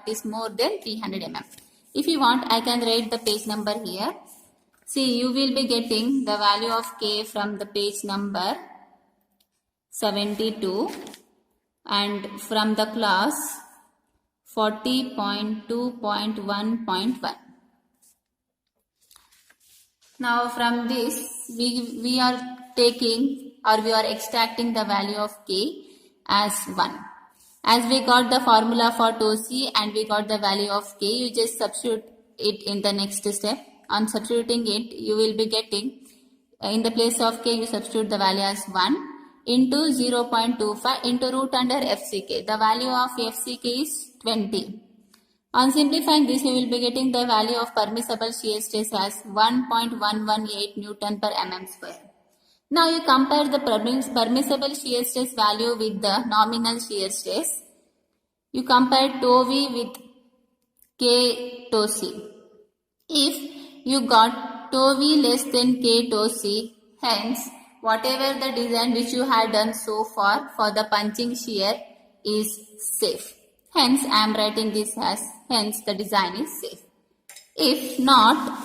impact is more than 300 mm. If you want, I can write the page number here. See, you will be getting the value of K from the page number 72 and from the class 40.2.1.1. Now from this we are taking or we are extracting the value of K as 1. As we got the formula for tau C and we got the value of K, you just substitute it in the next step. On substituting it, you will be getting, in the place of K, you substitute the value as 1 into 0.25 into root under FCK. The value of FCK is 20. On simplifying this, you will be getting the value of permissible shear stress as 1.118 Newton per mm square. Now you compare the permissible shear stress value with the nominal shear stress. You compare tau V with K tau C. If you got tau V less than K tau C, hence whatever the design which you had done so far for the punching shear is safe. Hence I am writing this as hence the design is safe. If not,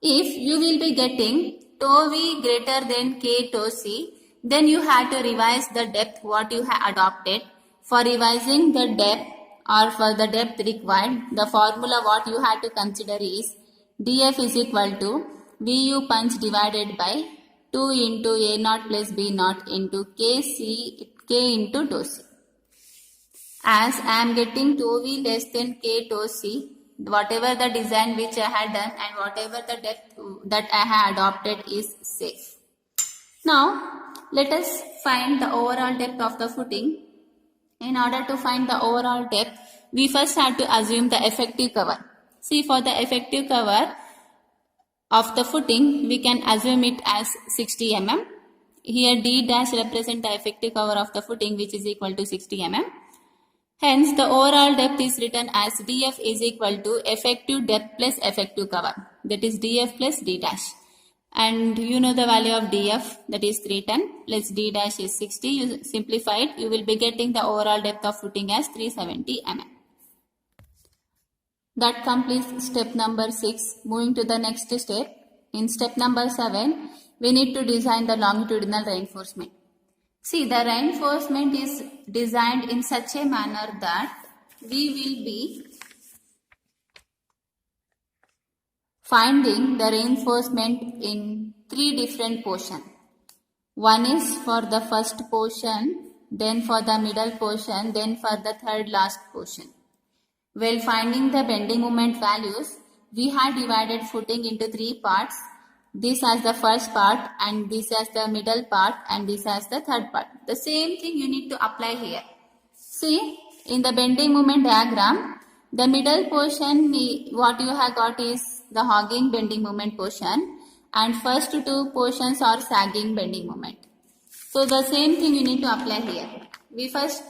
if you will be getting tau V greater than K tau C, then you have to revise the depth what you have adopted. For revising the depth or for the depth required, the formula what you have to consider is dF is equal to VU punch divided by 2 into A naught plus B naught into K into tau C. As I am getting tau V less than K tau C, whatever the design which I had done and whatever the depth that I have adopted is safe. Now, let us find the overall depth of the footing. In order to find the overall depth, we first have to assume the effective cover. See, for the effective cover of the footing, we can assume it as 60 mm. Here D dash represent the effective cover of the footing which is equal to 60 mm. Hence, the overall depth is written as dF is equal to effective depth plus effective cover. That is dF plus D dash. And you know the value of dF, that is 310 plus D dash is 60. You simplify it, you will be getting the overall depth of footing as 370 mm. That completes step number 6. Moving to the next step. In step number 7, we need to design the longitudinal reinforcement. See, the reinforcement is designed in such a manner that we will be finding the reinforcement in 3 different portions. One is for the first portion, then for the middle portion, then for the third last portion. While finding the bending moment values, we have divided footing into 3 parts. This as the first part and this as the middle part and this as the third part. The same thing you need to apply here. See, in the bending moment diagram, the middle portion what you have got is the hogging bending moment portion and first 2 portions are sagging bending moment. So the same thing you need to apply here. We first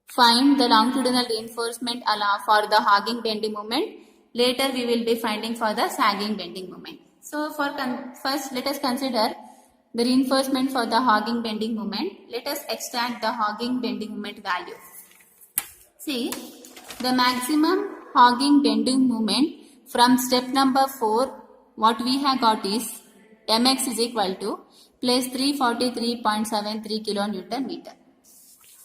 find the longitudinal reinforcement for the hogging bending moment. Later we will be finding for the sagging bending moment. So first let us consider the reinforcement for the hogging bending moment. Let us extract the hogging bending moment value. See, the maximum hogging bending moment from step number 4, what we have got is mx is equal to plus 343.73 kilonewton meter.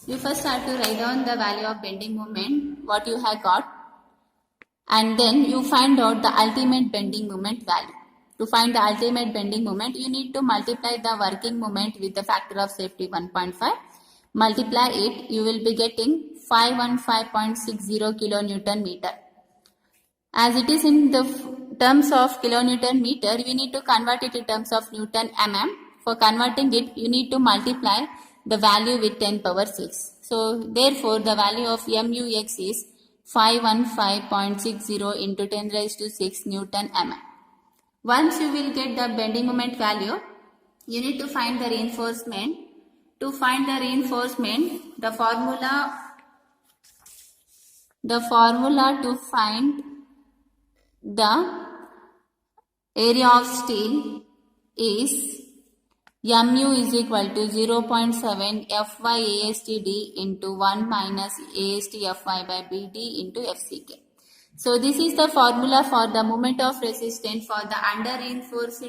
You first have to write down the value of bending moment, what you have got, and then you find out the ultimate bending moment value. To find the ultimate bending moment, you need to multiply the working moment with the factor of safety 1.5. Multiply it, you will be getting 515.60 kilonewton meter. As it is in the terms of kilonewton meter, you need to convert it in terms of Newton mm. For converting it, you need to multiply the value with 10 power 6. So, therefore, the value of MUX is 515.60 into 10 raised to 6 Newton mm. Once you will get the bending moment value, you need to find the reinforcement. To find the reinforcement, the formula to find the area of steel is mu is equal to 0.7 Fy ASTD into 1 minus AST Fy by BD into FCK. So this is the formula for the moment of resistance for the under reinforced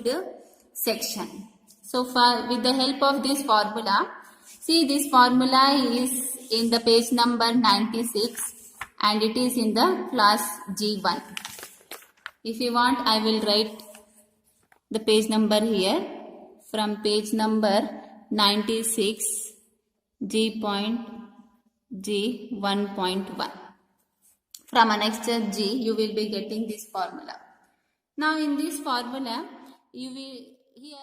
section. So with the help of this formula, see this formula is in the page number 96 and it is in the class G1. If you want, I will write the page number here from page number 96 G.G1.1. From annexure G, you will be getting this formula. Now in this formula, you will here